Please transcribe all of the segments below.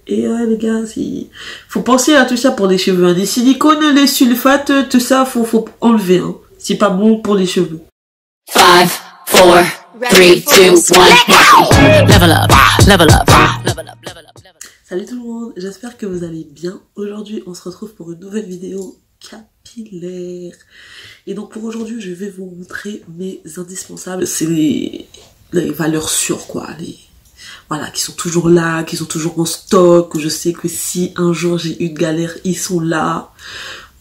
Et ouais les gars, faut penser à tout ça pour les cheveux, hein. Les silicones, les sulfates, tout ça, faut enlever, hein. C'est pas bon pour les cheveux. 5, 4, 3, 2, 1. Level up, level up, level up, level up. Salut tout le monde, j'espère que vous allez bien. Aujourd'hui, on se retrouve pour une nouvelle vidéo capillaire. Et donc pour aujourd'hui, je vais vous montrer mes indispensables. C'est les valeurs sûres, quoi. Voilà, qui sont toujours là, qui sont toujours en stock. Je sais que si un jour j'ai une galère, ils sont là.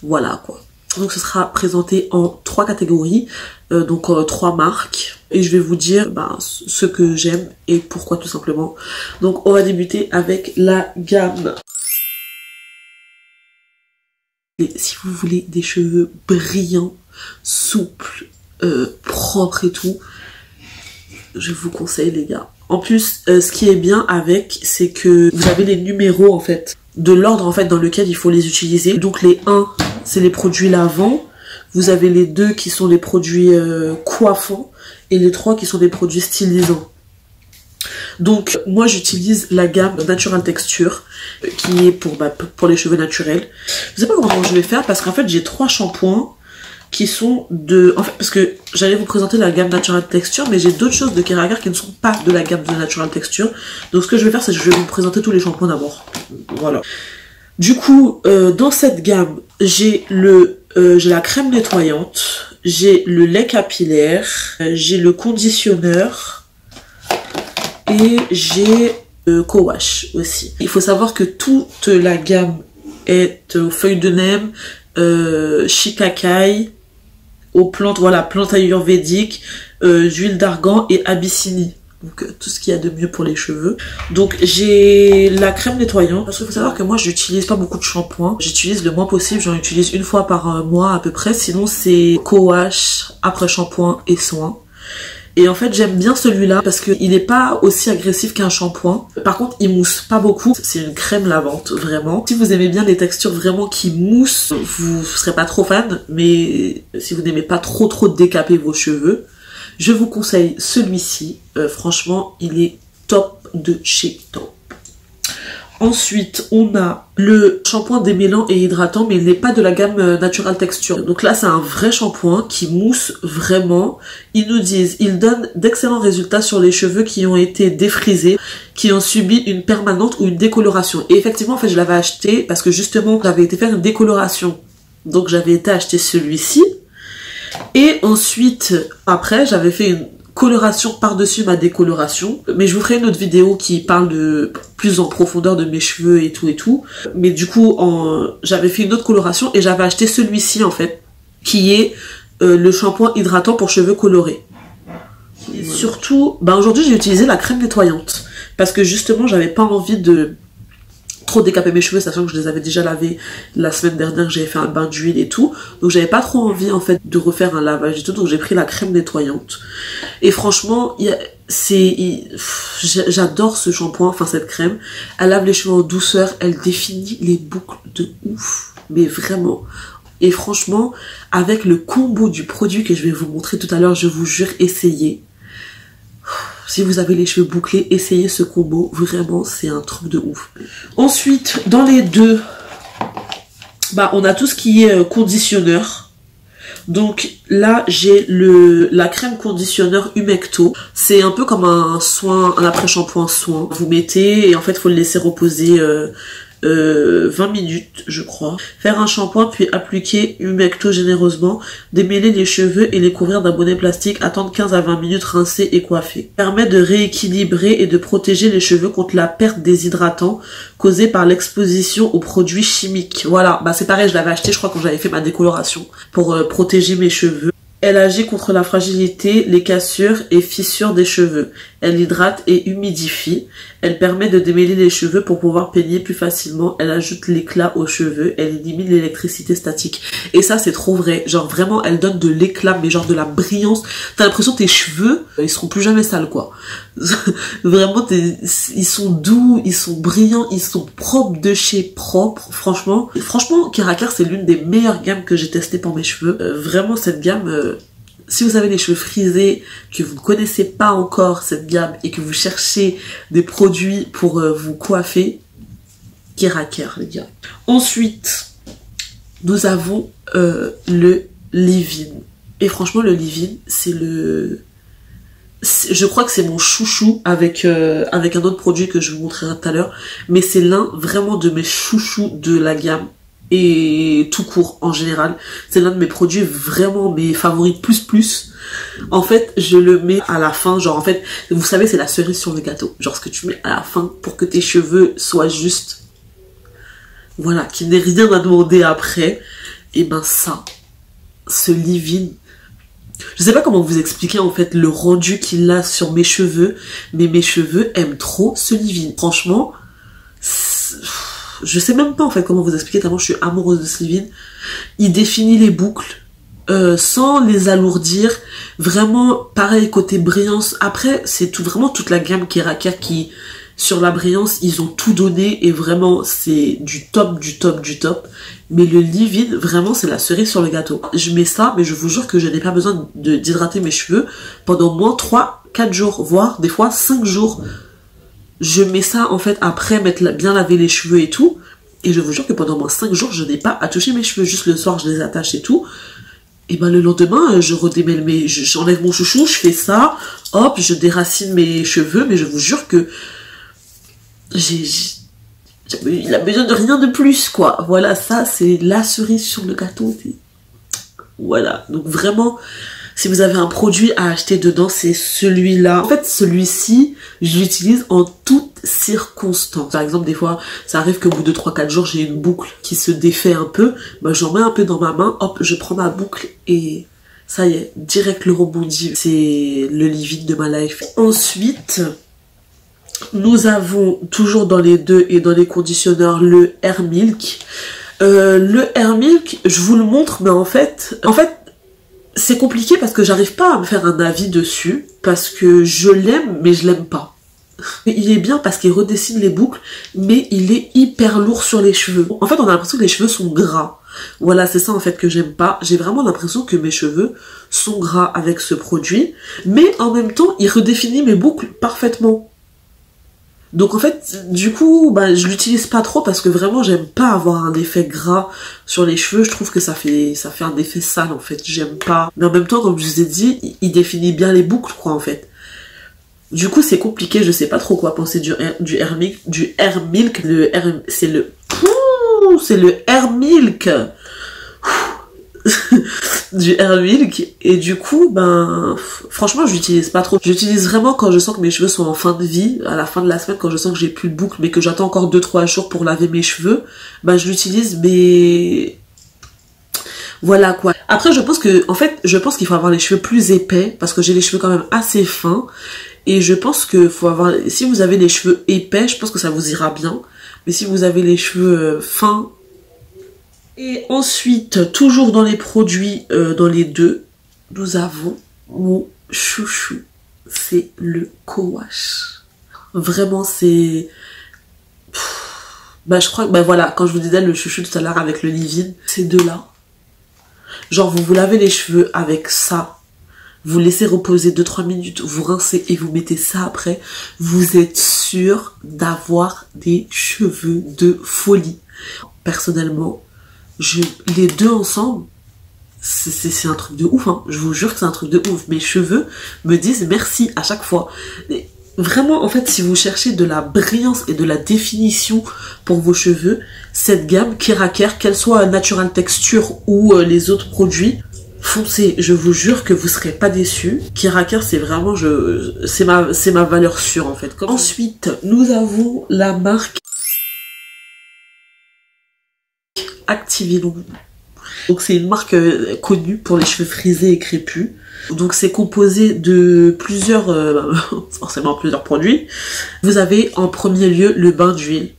Voilà, quoi. Donc ce sera présenté en 3 catégories, donc 3 marques. Et je vais vous dire ce que j'aime et pourquoi tout simplement. Donc on va débuter avec la gamme. Et si vous voulez des cheveux brillants, souples, propres et tout, je vous conseille les gars. En plus, ce qui est bien avec, c'est que vous avez les numéros en fait, de l'ordre en fait dans lequel il faut les utiliser. Donc les 1, c'est les produits lavants. Vous avez les 2 qui sont les produits coiffants. Et les 3 qui sont des produits stylisants. Donc moi j'utilise la gamme Natural Texture qui est pour les cheveux naturels. Je sais pas comment je vais faire parce qu'en fait j'ai 3 shampoings qui sont de... En fait parce que j'allais vous présenter la gamme Natural Texture mais j'ai d'autres choses de Keragar qui ne sont pas de la gamme de Natural Texture. Donc ce que je vais faire c'est que je vais vous présenter tous les shampoings d'abord. Voilà. Du coup dans cette gamme j'ai la crème nettoyante. J'ai le lait capillaire, j'ai le conditionneur et j'ai le co-wash aussi. Il faut savoir que toute la gamme est aux feuilles de neem, shikakai, aux plantes, voilà, plantes ayurvédiques, huile d'argan et abyssinie. Donc tout ce qu'il y a de mieux pour les cheveux. Donc j'ai la crème nettoyante. Parce qu'il faut savoir que moi j'utilise pas beaucoup de shampoing. J'utilise le moins possible. J'en utilise une fois par mois à peu près. Sinon c'est co-wash, après shampoing et soin. Et en fait j'aime bien celui-là parce qu'il n'est pas aussi agressif qu'un shampoing. Par contre il mousse pas beaucoup. C'est une crème lavante vraiment. Si vous aimez bien les textures vraiment qui moussent, vous serez pas trop fan. Mais si vous n'aimez pas trop décaper vos cheveux, je vous conseille celui-ci. Franchement, il est top de chez top. Ensuite, on a le shampoing démêlant et hydratant, mais il n'est pas de la gamme Natural Texture. Donc là, c'est un vrai shampoing qui mousse vraiment. Ils nous disent, il donne d'excellents résultats sur les cheveux qui ont été défrisés, qui ont subi une permanente ou une décoloration. Et effectivement, en fait, je l'avais acheté parce que justement, j'avais été faire une décoloration. Donc j'avais été acheter celui-ci. Et ensuite, après, j'avais fait une coloration par-dessus ma décoloration. Mais je vous ferai une autre vidéo qui parle de plus en profondeur de mes cheveux et tout et tout. Mais du coup, j'avais fait une autre coloration et j'avais acheté celui-ci en fait, qui est le shampoing hydratant pour cheveux colorés. Et surtout, aujourd'hui j'ai utilisé la crème nettoyante. Parce que justement, j'avais pas envie de trop décaper mes cheveux, sachant que je les avais déjà lavés la semaine dernière, j'avais fait un bain d'huile et tout, donc j'avais pas trop envie en fait de refaire un lavage et tout, donc j'ai pris la crème nettoyante. Et franchement, j'adore ce shampoing, enfin cette crème. Elle lave les cheveux en douceur, elle définit les boucles de ouf, mais vraiment. Et franchement, avec le combo du produit que je vais vous montrer tout à l'heure, je vous jure, essayez. Si vous avez les cheveux bouclés, essayez ce combo. Vraiment, c'est un truc de ouf. Ensuite, dans les deux, on a tout ce qui est conditionneur. Donc là, j'ai la crème conditionneur Humecto. C'est un peu comme un après-shampoing soin. Vous mettez et en fait, il faut le laisser reposer 20 minutes, je crois. Faire un shampoing, puis appliquer Humecto généreusement, démêler les cheveux et les couvrir d'un bonnet plastique, attendre 15 à 20 minutes, rincer et coiffer. Permet de rééquilibrer et de protéger les cheveux contre la perte des hydratants causée par l'exposition aux produits chimiques. Voilà, c'est pareil, je l'avais acheté, je crois, quand j'avais fait ma décoloration pour protéger mes cheveux. Elle agit contre la fragilité, les cassures et fissures des cheveux. Elle hydrate et humidifie. Elle permet de démêler les cheveux pour pouvoir peigner plus facilement. Elle ajoute l'éclat aux cheveux. Elle élimine l'électricité statique. Et ça, c'est trop vrai. Genre vraiment, elle donne de l'éclat, mais genre de la brillance. T'as l'impression que tes cheveux, ils seront plus jamais sales, quoi. Vraiment, ils sont doux, ils sont brillants, ils sont propres de chez propre. Franchement, Keragar, c'est l'une des meilleures gammes que j'ai testées pour mes cheveux. Vraiment, cette gamme... Si vous avez les cheveux frisés, que vous ne connaissez pas encore cette gamme et que vous cherchez des produits pour vous coiffer, Keraker, les gars. Ensuite, nous avons le leave-in. Et franchement, le leave-in, c'est le... Je crois que c'est mon chouchou avec un autre produit que je vous montrerai tout à l'heure. Mais c'est l'un vraiment de mes chouchous de la gamme. Et tout court en général. C'est l'un de mes produits vraiment mes favoris plus. En fait, je le mets à la fin. Genre en fait, vous savez, c'est la cerise sur le gâteau. Genre ce que tu mets à la fin pour que tes cheveux soient juste... Voilà, qu'il n'ait rien à demander après. Et ben ça, ce leave-in... Je sais pas comment vous expliquer en fait le rendu qu'il a sur mes cheveux, mais mes cheveux aiment trop ce leave-in. Franchement, je sais même pas en fait comment vous expliquer tellement je suis amoureuse de ce leave-in. Il définit les boucles sans les alourdir. Vraiment, pareil côté brillance. Après, c'est vraiment toute la gamme Keraker qui, sur la brillance, ils ont tout donné et vraiment c'est du top. Mais le leave-in, vraiment, c'est la cerise sur le gâteau. Je mets ça, mais je vous jure que je n'ai pas besoin d'hydrater mes cheveux pendant au moins 3-4 jours, voire des fois 5 jours. Je mets ça, en fait, après bien laver les cheveux et tout. Et je vous jure que pendant au moins 5 jours, je n'ai pas à toucher mes cheveux. Juste le soir, je les attache et tout. Et ben le lendemain, je redémêle j'enlève mon chouchou, je fais ça. Hop, je déracine mes cheveux. Mais je vous jure que il a besoin de rien de plus, quoi. Voilà, ça, c'est la cerise sur le gâteau. Voilà. Donc, vraiment, si vous avez un produit à acheter dedans, c'est celui-là. En fait, celui-ci, je l'utilise en toutes circonstances. Par exemple, des fois, ça arrive qu'au bout de 3-4 jours, j'ai une boucle qui se défait un peu. Ben, j'en mets un peu dans ma main. Hop, je prends ma boucle et ça y est, direct le rebondit. C'est le leave-in de ma life. Ensuite... Nous avons toujours dans les deux et dans les conditionneurs le Hair Milk. Le Hair Milk, je vous le montre, mais en fait, c'est compliqué parce que j'arrive pas à me faire un avis dessus parce que je l'aime, mais je l'aime pas. Il est bien parce qu'il redessine les boucles, mais il est hyper lourd sur les cheveux. En fait, on a l'impression que les cheveux sont gras. Voilà, c'est ça en fait que j'aime pas. J'ai vraiment l'impression que mes cheveux sont gras avec ce produit, mais en même temps, il redéfinit mes boucles parfaitement. Donc en fait, du coup, bah, je l'utilise pas trop parce que vraiment j'aime pas avoir un effet gras sur les cheveux. Je trouve que ça fait un effet sale en fait. J'aime pas. Mais en même temps, comme je vous ai dit, il définit bien les boucles quoi en fait. Du coup, c'est compliqué. Je sais pas trop quoi penser du Hair Milk. C'est le Hair Milk. Du Hair Milk. Et du coup, ben, franchement, je l'utilise pas trop. J'utilise vraiment quand je sens que mes cheveux sont en fin de vie, à la fin de la semaine, quand je sens que j'ai plus de boucles, mais que j'attends encore 2-3 jours pour laver mes cheveux, ben, je l'utilise, mais voilà, quoi. Après, je pense qu'il faut avoir les cheveux plus épais, parce que j'ai les cheveux quand même assez fins, et je pense que si vous avez les cheveux épais, je pense que ça vous ira bien, mais si vous avez les cheveux fins. Et ensuite, toujours dans les produits, dans les deux, nous avons mon chouchou. C'est le co-wash. Vraiment, c'est... Bah, je crois que, bah voilà, quand je vous disais le chouchou tout à l'heure avec le leave-in, ces deux-là. Genre, vous lavez les cheveux avec ça. Vous laissez reposer 2-3 minutes, vous rincez et vous mettez ça après. Vous êtes sûr d'avoir des cheveux de folie. Personnellement, les deux ensemble, c'est un truc de ouf, hein. Je vous jure que c'est un truc de ouf. Mes cheveux me disent merci à chaque fois. Et vraiment, en fait, si vous cherchez de la brillance et de la définition pour vos cheveux, cette gamme Keraker, qu'elle soit Natural Texture ou les autres produits, foncez. Je vous jure que vous serez pas déçus. Keraker, c'est vraiment, c'est ma valeur sûre, en fait. Ensuite, nous avons la marque Activilon. Donc c'est une marque connue pour les cheveux frisés et crépus. Donc c'est composé de forcément plusieurs produits. Vous avez en premier lieu le bain d'huile.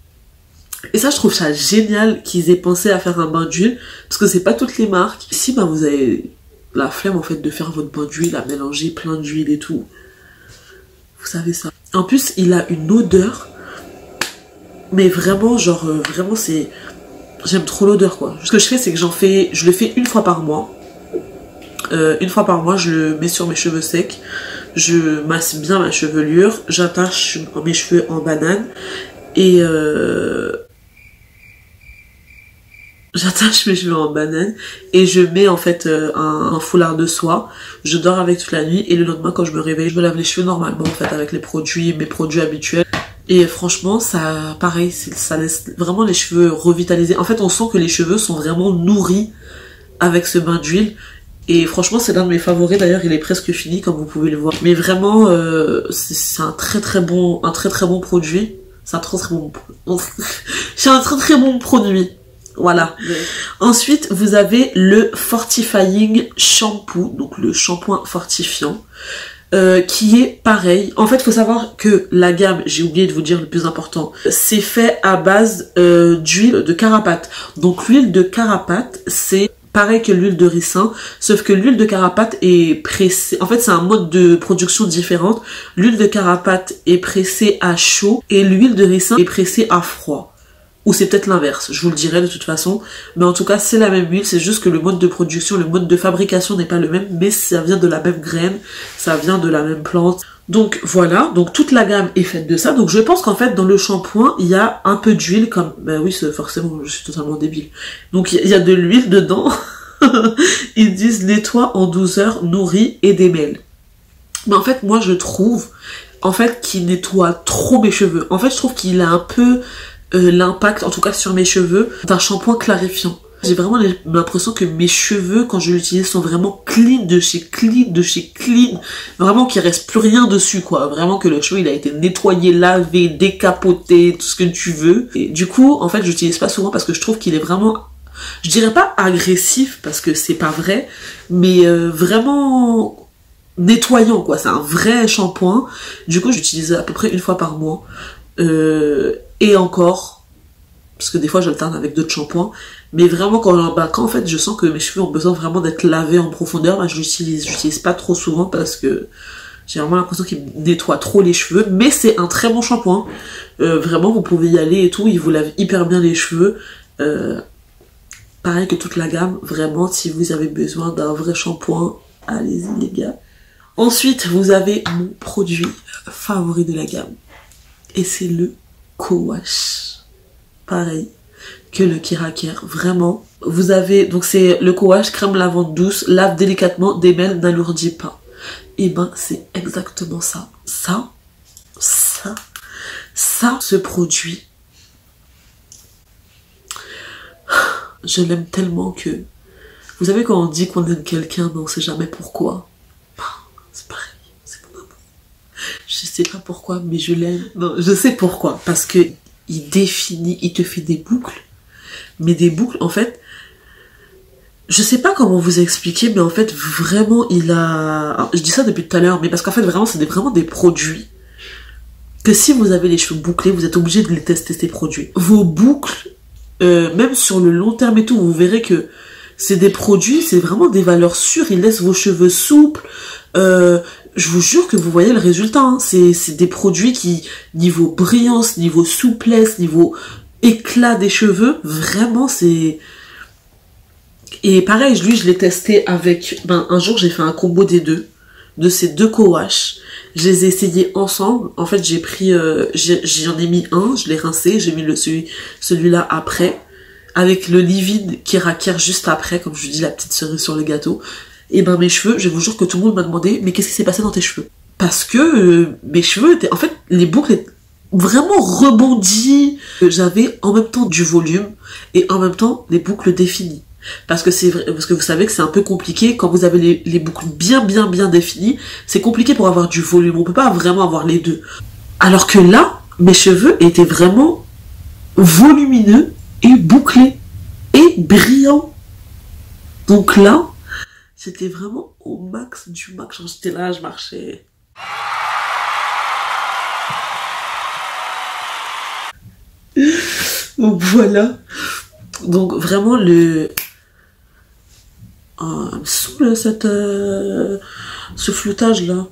Et ça, je trouve ça génial qu'ils aient pensé à faire un bain d'huile, parce que c'est pas toutes les marques. Si bah, vous avez la flemme en fait de faire votre bain d'huile, à mélanger plein d'huile et tout, vous savez ça. En plus, il a une odeur, mais vraiment, genre, vraiment c'est... J'aime trop l'odeur quoi. Ce que je fais, c'est que je le fais une fois par mois. Une fois par mois, je le mets sur mes cheveux secs. Je masse bien ma chevelure. J'attache mes cheveux en banane. Et J'attache mes cheveux en banane et je mets en fait un foulard de soie. Je dors avec toute la nuit et le lendemain quand je me réveille, je me lave les cheveux normalement en fait avec mes produits habituels. Et franchement, ça, pareil, ça laisse vraiment les cheveux revitalisés. En fait, on sent que les cheveux sont vraiment nourris avec ce bain d'huile. Et franchement, c'est l'un de mes favoris. D'ailleurs, il est presque fini, comme vous pouvez le voir. Mais vraiment, c'est un très bon produit. C'est un très bon produit. Voilà. Ouais. Ensuite, vous avez le Fortifying Shampoo, donc le shampoing fortifiant. Qui est pareil. En fait, il faut savoir que la gamme, j'ai oublié de vous dire le plus important, c'est fait à base d'huile de carapate. Donc l'huile de carapate, c'est pareil que l'huile de ricin, sauf que l'huile de carapate est pressée. En fait, c'est un mode de production différent. L'huile de carapate est pressée à chaud et l'huile de ricin est pressée à froid. Ou c'est peut-être l'inverse, je vous le dirai de toute façon. Mais en tout cas, c'est la même huile, c'est juste que le mode de production, le mode de fabrication n'est pas le même, mais ça vient de la même graine, ça vient de la même plante. Donc voilà, donc toute la gamme est faite de ça. Donc je pense qu'en fait, dans le shampoing, il y a un peu d'huile, comme... Ben oui, forcément, je suis totalement débile. Donc il y a de l'huile dedans. Ils disent nettoie en douceur, nourrit et démêle. Mais en fait, moi, je trouve, en fait, qu'il nettoie trop mes cheveux. En fait, je trouve qu'il a un peu... l'impact, en tout cas sur mes cheveux, d'un shampoing clarifiant. J'ai vraiment l'impression que mes cheveux, quand je l'utilise, sont vraiment clean de chez clean. Vraiment qu'il reste plus rien dessus, quoi. Vraiment que le cheveu, il a été nettoyé, lavé, décapoté, tout ce que tu veux. Et du coup, en fait, j'utilise pas souvent parce que je trouve qu'il est vraiment... Je dirais pas agressif, parce que c'est pas vrai, mais vraiment... nettoyant, quoi. C'est un vrai shampoing. Du coup, j'utilise à peu près une fois par mois. Et encore, parce que des fois j'alterne avec d'autres shampoings, mais vraiment quand en fait je sens que mes cheveux ont besoin vraiment d'être lavés en profondeur, bah, j'utilise pas trop souvent parce que j'ai vraiment l'impression qu'il nettoie trop les cheveux, mais c'est un très bon shampoing. Vraiment, vous pouvez y aller et tout, il vous lave hyper bien les cheveux. Pareil que toute la gamme, vraiment, si vous avez besoin d'un vrai shampoing, allez-y les gars. Ensuite, vous avez mon produit favori de la gamme. Et c'est le co-wash. Pareil que le Keraker. Vraiment. Vous avez, donc c'est le co-wash crème lavande douce, lave délicatement, démêle, n'alourdit pas. Et ben, c'est exactement ça. Ce produit. Je l'aime tellement que... Vous savez quand on dit qu'on aime quelqu'un, mais on sait jamais pourquoi. C'est pareil. Je sais pas pourquoi, mais je l'aime. Non, je sais pourquoi. Parce que il définit, il te fait des boucles. Mais des boucles, en fait, je sais pas comment vous expliquer, mais en fait, vraiment, il a... Alors, je dis ça depuis tout à l'heure, mais parce qu'en fait, vraiment, c'est vraiment des produits que si vous avez les cheveux bouclés, vous êtes obligé de les tester, ces produits. Vos boucles, même sur le long terme et tout, vous verrez que c'est des produits, c'est vraiment des valeurs sûres. Ils laissent vos cheveux souples. Je vous jure que vous voyez le résultat. Hein. C'est des produits qui, niveau brillance, niveau souplesse, niveau éclat des cheveux, vraiment c'est... Et pareil, lui je l'ai testé avec... un jour j'ai fait un combo des deux, de ces deux co-wash. Je les ai essayés ensemble. En fait j'ai pris... j'en ai mis un, je l'ai rincé, j'ai mis celui-là après. Avec le Livide Keraker juste après, comme je vous dis, la petite cerise sur le gâteau. Et ben mes cheveux, je vous jure que tout le monde m'a demandé mais qu'est-ce qui s'est passé dans tes cheveux? Parce que mes cheveux étaient, en fait, les boucles étaient vraiment rebondies. J'avais en même temps du volume et en même temps les boucles définies. Parce que c'est vrai, parce que vous savez que c'est un peu compliqué quand vous avez les boucles bien définies. C'est compliqué pour avoir du volume. On peut pas vraiment avoir les deux. Alors que là, mes cheveux étaient vraiment volumineux et bouclés et brillants. Donc là, c'était vraiment au max du max. J'étais là, je marchais. Donc voilà. Donc vraiment saoule ce floutage là.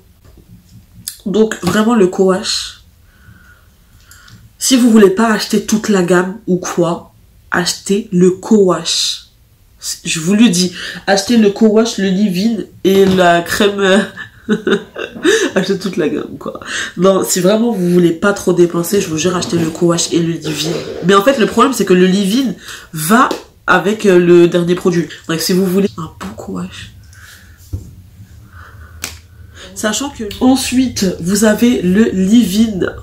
Donc vraiment le co-wash. Si vous voulez pas acheter toute la gamme ou quoi, achetez le co-wash. Je vous le dis, achetez le co-wash, le leave-in et la crème. Achetez toute la gamme quoi. Non, si vraiment vous voulez pas trop dépenser, je vous jure, achetez le co-wash et le leave-in. Mais en fait le problème c'est que le leave-in va avec le dernier produit. Bref, si vous voulez un bon courage. Sachant que ensuite vous avez le leave-in.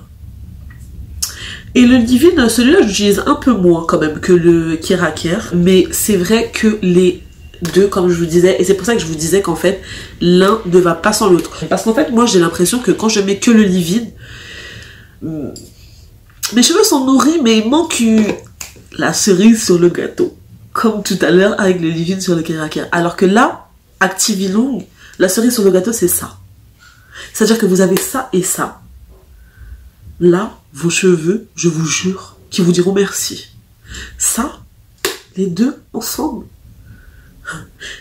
Et le leave-in, celui-là j'utilise un peu moins quand même que le Keraker, mais c'est vrai que les deux, comme je vous disais, et c'est pour ça que je vous disais qu'en fait l'un ne va pas sans l'autre. Parce qu'en fait moi j'ai l'impression que quand je mets que le leave-in, mes cheveux sont nourris mais il manque la cerise sur le gâteau, comme tout à l'heure avec le leave-in sur le Keraker. Alors que là, Activilong, la cerise sur le gâteau c'est ça. C'est-à-dire que vous avez ça et ça. Là, vos cheveux, je vous jure, qui vous diront merci. Ça, les deux ensemble.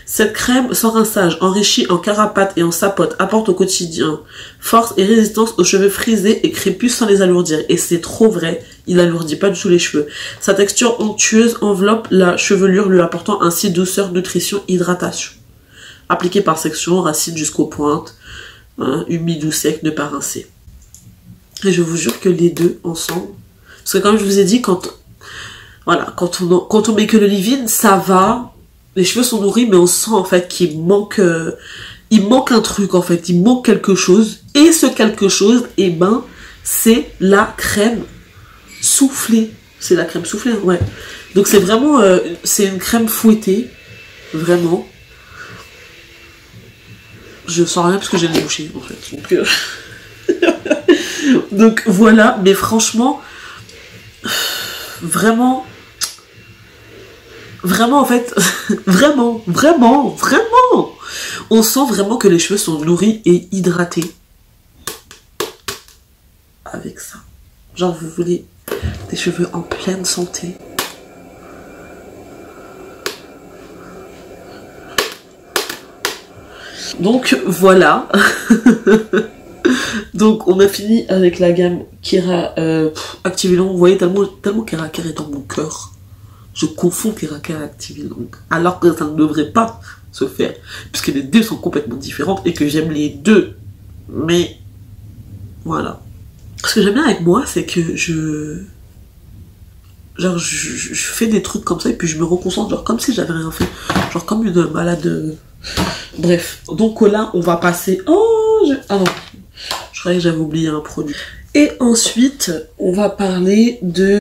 Cette crème sans rinçage, enrichie en carapate et en sapote, apporte au quotidien force et résistance aux cheveux frisés et crépus sans les alourdir. Et c'est trop vrai, il n'alourdit pas du tout les cheveux. Sa texture onctueuse enveloppe la chevelure, lui apportant ainsi douceur, nutrition, hydratation. Appliqué par section, racines jusqu'aux pointes, hein, humide ou sec, ne pas rincer. Et je vous jure que les deux ensemble, parce que comme je vous ai dit, quand on met que le leave-in, ça va. Les cheveux sont nourris, mais on sent en fait qu'il manque, un truc en fait, il manque quelque chose. Et ce quelque chose, eh ben, c'est la crème soufflée. C'est la crème soufflée, ouais. Donc c'est vraiment, c'est une crème fouettée, vraiment. Je sens rien parce que j'ai les bouchées en fait. Donc voilà, mais franchement, vraiment en fait, vraiment, on sent vraiment que les cheveux sont nourris et hydratés avec ça. Genre vous voulez des cheveux en pleine santé. Donc voilà. Donc on a fini avec la gamme Kera Activilong. Vous voyez tellement Keraker est dans mon cœur. Je confonds Keraker et Activilong, alors que ça ne devrait pas se faire, puisque les deux sont complètement différentes et que j'aime les deux. Mais voilà. Ce que j'aime bien avec moi, c'est que je fais des trucs comme ça et puis je me reconcentre, genre comme si j'avais rien fait, genre comme une malade. Bref. Donc là, on va passer. Ah non, je croyais que j'avais oublié un produit. Et ensuite, on va parler de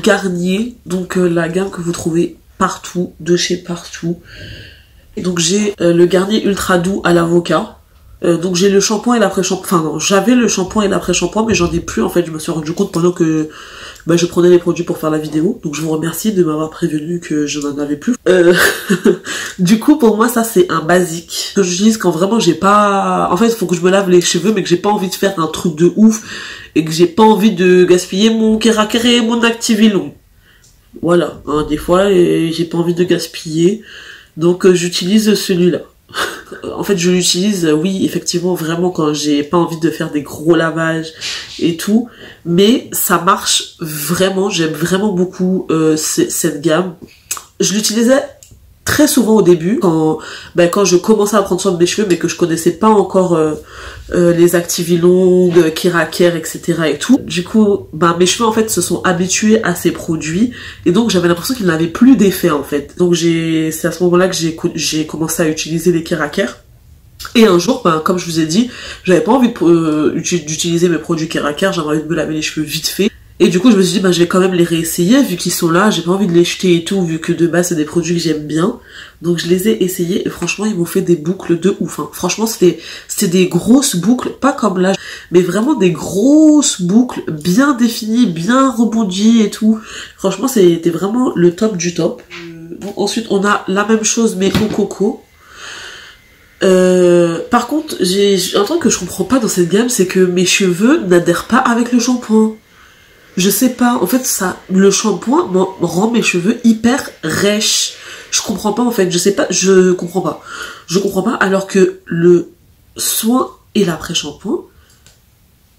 Garnier, donc la gamme que vous trouvez partout, de chez partout. Et donc j'ai le Garnier Ultra Doux à l'avocat. Donc j'ai le shampoing et l'après-shampoing. Enfin non, j'avais le shampoing et l'après-shampoing, mais j'en ai plus en fait. Je me suis rendu compte pendant que je prenais les produits pour faire la vidéo. Donc je vous remercie de m'avoir prévenu que je n'en avais plus. Du coup pour moi ça c'est un basique que j'utilise quand vraiment j'ai pas... En fait il faut que je me lave les cheveux mais que j'ai pas envie de faire un truc de ouf et que j'ai pas envie de gaspiller mon Keraker et mon Activilong. Voilà, hein, des fois j'ai pas envie de gaspiller. Donc j'utilise celui-là. En fait je l'utilise, oui effectivement vraiment quand j'ai pas envie de faire des gros lavages et tout, mais ça marche vraiment, j'aime vraiment beaucoup cette gamme. Je l'utilisais très souvent au début quand je commençais à prendre soin de mes cheveux mais que je connaissais pas encore les Activilong, Keraker, etc. et tout. Du coup mes cheveux en fait se sont habitués à ces produits et donc j'avais l'impression qu'ils n'avaient plus d'effet en fait. Donc c'est à ce moment là que j'ai commencé à utiliser les Keraker. Et un jour, comme je vous ai dit, j'avais pas envie d'utiliser mes produits Keraker, j'avais envie de me laver les cheveux vite fait. Et du coup, je me suis dit, je vais quand même les réessayer, vu qu'ils sont là, j'ai pas envie de les jeter et tout, vu que de base, c'est des produits que j'aime bien. Donc, je les ai essayés, et franchement, ils m'ont fait des boucles de ouf, hein. Franchement, c'était des grosses boucles, pas comme là, mais vraiment des grosses boucles, bien définies, bien rebondies et tout. Franchement, c'était vraiment le top du top. Donc, ensuite, on a la même chose, mais au coco. Par contre, j'ai un truc que je comprends pas dans cette gamme, c'est que mes cheveux n'adhèrent pas avec le shampoing. Je sais pas, en fait le shampoing rend mes cheveux hyper rêches. Je comprends pas en fait, je comprends pas alors que le soin et l'après-shampoing,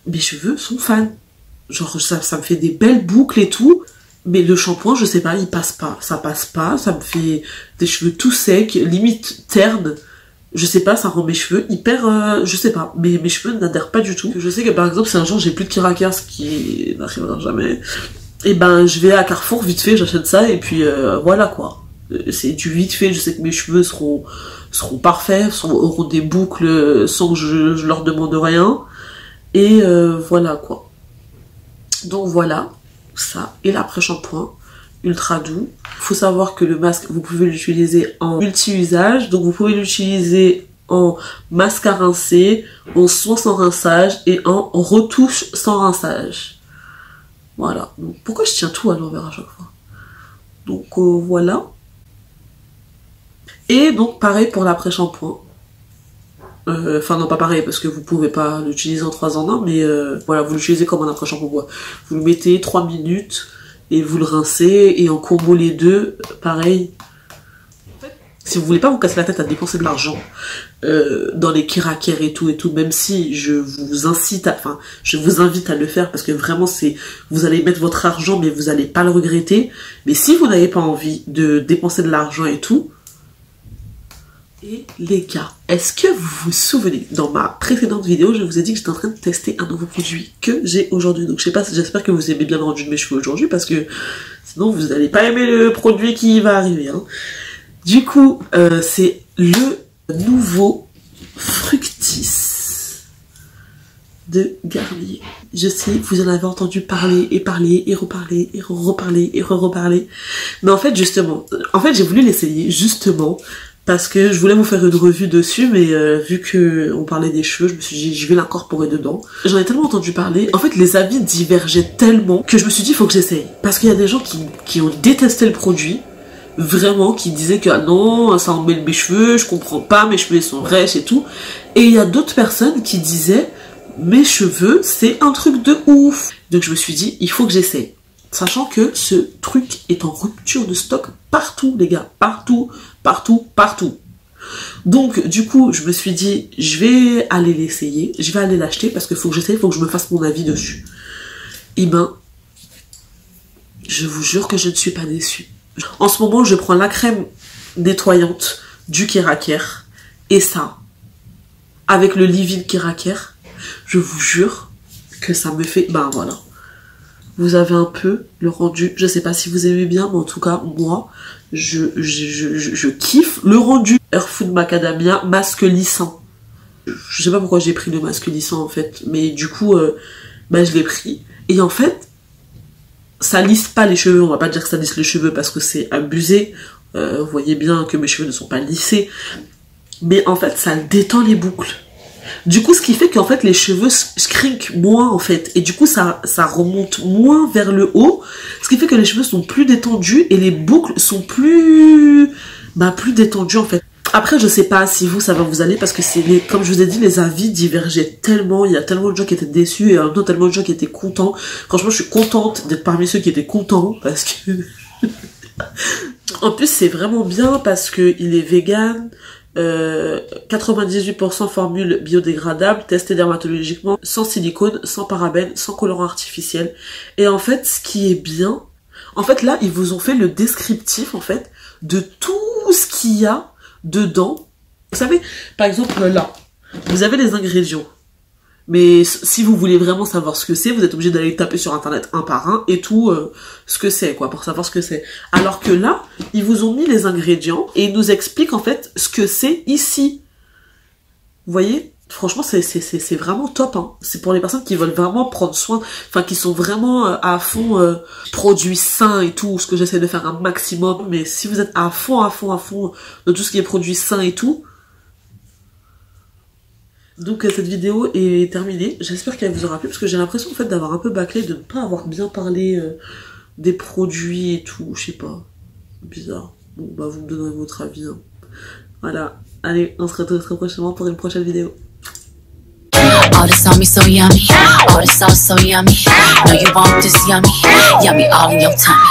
mes cheveux sont fans. Genre ça me fait des belles boucles et tout, mais le shampoing je sais pas, il passe pas, ça me fait des cheveux tout secs, limite ternes. Je sais pas, ça rend mes cheveux hyper... je sais pas, mais mes cheveux n'adhèrent pas du tout. Je sais que par exemple, si un jour j'ai plus de Keraker, ce qui n'arrivera jamais, et ben je vais à Carrefour vite fait, j'achète ça et puis voilà quoi. C'est du vite fait, je sais que mes cheveux seront parfaits, auront des boucles sans que je leur demande rien. Et voilà quoi. Donc voilà, ça. Et l'après-shampoing, ultra doux. Faut savoir que le masque, vous pouvez l'utiliser en multi-usage. Donc vous pouvez l'utiliser en masque à rincer, en soin sans rinçage et en retouche sans rinçage. Voilà. Donc, pourquoi je tiens tout à l'envers à chaque fois? Donc voilà. Et donc pareil pour l'après-shampoing. Enfin non, pas pareil parce que vous pouvez pas l'utiliser en 3 en 1, mais voilà, vous l'utilisez comme un après-shampoing. Vous le mettez 3 minutes et vous le rincez, et en combo les deux, pareil. Si vous voulez pas vous casser la tête à dépenser de l'argent dans les Kiraker et tout, même si je vous invite à le faire parce que vraiment vous allez mettre votre argent mais vous allez pas le regretter. Mais si vous n'avez pas envie de dépenser de l'argent et tout, et les gars, est-ce que vous vous souvenez, dans ma précédente vidéo, je vous ai dit que j'étais en train de tester un nouveau produit que j'ai aujourd'hui. Donc je sais pas, j'espère que vous aimez bien le rendu de mes cheveux aujourd'hui parce que sinon vous n'allez pas aimer le produit qui va arriver. Hein. Du coup, c'est le nouveau Fructis de Garnier. Je sais, vous en avez entendu parler et parler et reparler et reparler et reparler. Mais en fait, justement, j'ai voulu l'essayer justement parce que je voulais vous faire une revue dessus, mais vu que on parlait des cheveux, je me suis dit je vais l'incorporer dedans. J'en ai tellement entendu parler. En fait, les avis divergeaient tellement que je me suis dit il faut que j'essaye. Parce qu'il y a des gens qui ont détesté le produit. Vraiment, qui disaient que ah non, ça emmêle mes cheveux, je comprends pas, mes cheveux sont rêches et tout. Et il y a d'autres personnes qui disaient mes cheveux, c'est un truc de ouf. Donc je me suis dit, il faut que j'essaye. Sachant que ce truc est en rupture de stock partout, les gars. Partout, partout, partout. Donc, du coup, je me suis dit, je vais aller l'essayer. Je vais aller l'acheter parce qu'il faut que j'essaye, il faut que je me fasse mon avis dessus. Et ben, je vous jure que je ne suis pas déçue. En ce moment, je prends la crème nettoyante du Kiraker et ça, avec le leave-in Kiraker, je vous jure que ça me fait... Ben voilà. Vous avez un peu le rendu. Je sais pas si vous aimez bien, mais en tout cas, moi, je kiffe le rendu. Airfood Macadamia, masque lissant. Je sais pas pourquoi j'ai pris le masque lissant en fait, mais du coup, je l'ai pris. Et en fait, ça lisse pas les cheveux, on va pas dire que ça lisse les cheveux parce que c'est abusé. Vous voyez bien que mes cheveux ne sont pas lissés. Mais en fait, ça détend les boucles. Du coup, ce qui fait qu'en fait, les cheveux scrinkent moins, en fait. Et du coup, ça remonte moins vers le haut. Ce qui fait que les cheveux sont plus détendus et les boucles sont plus détendues, en fait. Après, je sais pas si ça va vous aller parce que comme je vous ai dit, les avis divergeaient tellement. Il y a tellement de gens qui étaient déçus et en même temps tellement de gens qui étaient contents. Franchement, je suis contente d'être parmi ceux qui étaient contents parce que... En plus, c'est vraiment bien parce que il est vegan, 98% formule biodégradable, testé dermatologiquement, sans silicone, sans parabènes, sans colorant artificiel. Et en fait, ce qui est bien, en fait là, ils vous ont fait le descriptif en fait de tout ce qu'il y a dedans. Vous savez, par exemple là, vous avez les ingrédients. Mais si vous voulez vraiment savoir ce que c'est, vous êtes obligé d'aller taper sur internet un par un et tout ce que c'est, quoi, pour savoir ce que c'est. Alors que là, ils vous ont mis les ingrédients et ils nous expliquent en fait ce que c'est ici. Vous voyez ? Franchement, c'est vraiment top, hein. C'est pour les personnes qui veulent vraiment prendre soin, enfin qui sont vraiment à fond produits sains et tout, ce que j'essaie de faire un maximum. Mais si vous êtes à fond de tout ce qui est produits sains et tout, donc cette vidéo est terminée, j'espère qu'elle vous aura plu parce que j'ai l'impression en fait d'avoir un peu bâclé, de ne pas avoir bien parlé des produits et tout, je sais pas, bizarre. Bon bah vous me donnerez votre avis, hein. Voilà, allez, on se retrouve très prochainement pour une prochaine vidéo. All this on me so yummy, all this sauce so yummy. Know you want this yummy, yummy all in your tummy.